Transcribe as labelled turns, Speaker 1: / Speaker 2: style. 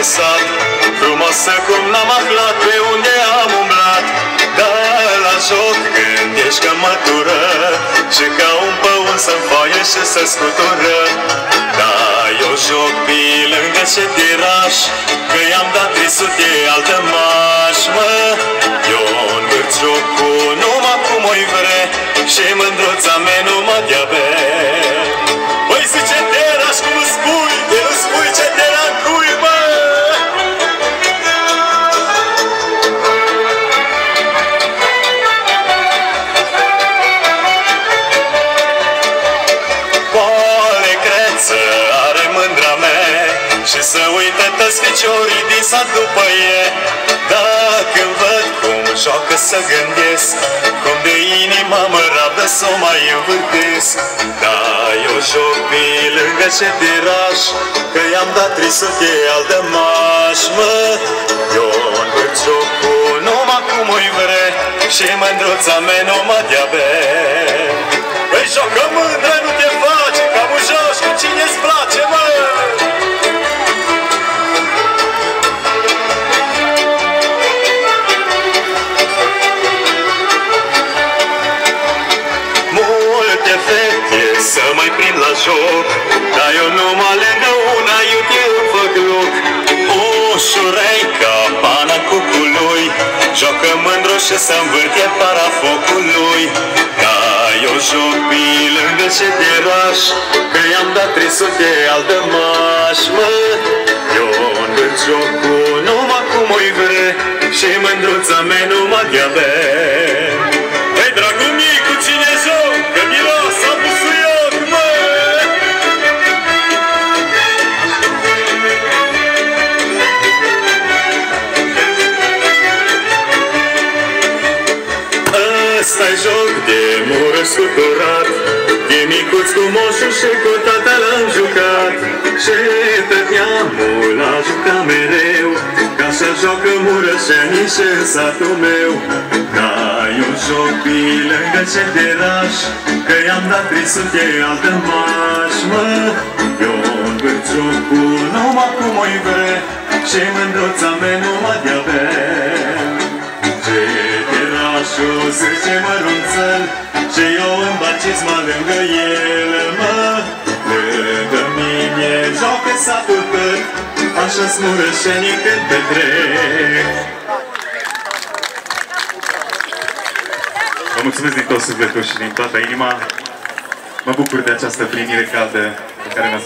Speaker 1: de sat, frumoasă cum n-am aflat pe unde am umblat. Dar la joc când ești că mătură și ca un păun să-mi foaie și să scutură. Da, eu joc pe lângă ce tiraș, că i-am dat 300 altă maș, mă. Eu învârt jocul numai cum o-i vre și mândruța mea nu mă dea-be. Păi zice teraș cum îți spui, de nu spui ce tera cui, mă. Poale creță are mândra mea și să uită toți ficiorii din sat după e. Dacă văd cum joacă să gândesc, cum de inima mă rabdă să o mai învârtesc. Da, eu joc pe lângă ce tiraș, că i-am dat 300 altă maș, mă. Eu învârt jocul numai cum o-i vre și mândruța mea nu mă dea-be. Păi joacă mândră, nu te face, ca un joc cu cine-ți place, mă. Să mai prind la joc, dar eu numai lângă una iute îmi fac loc. Ușureica, pana cucului, joacă mândru și să-nvârte para focului. Da, eu joc pe lângă ce tiraș, că i-am dat 300 altă maș, mă. Eu învârt jocul numai cum o-i vre și mândruța mea nu mă dea-be. Păi, dragul mie, cu cine joc? Că miros a busuioc, mă! Ăsta-i joc de mură scuturat, de micuț cu moșul și cu tata l-am jucat. Și tot neamul l-a jucat mereu, ca să joacă murășenii și în satul meu. Da, eu joc pe lângă ce tiraș, că i-am dat 300 altă maș, mă. Eu învârt jocul numai cum o-i vre și mândruța mea nu mă dea-be. Ce tirașul zice mărunțel și eu îmi bat cizma lângă el, mă. Lângă mine joacă satul tot, așa-s murășenii când petrec.
Speaker 2: Vă mulțumesc din tot sufletul și din toată inima. Mă bucur de această plinire caldă pe care mi-ați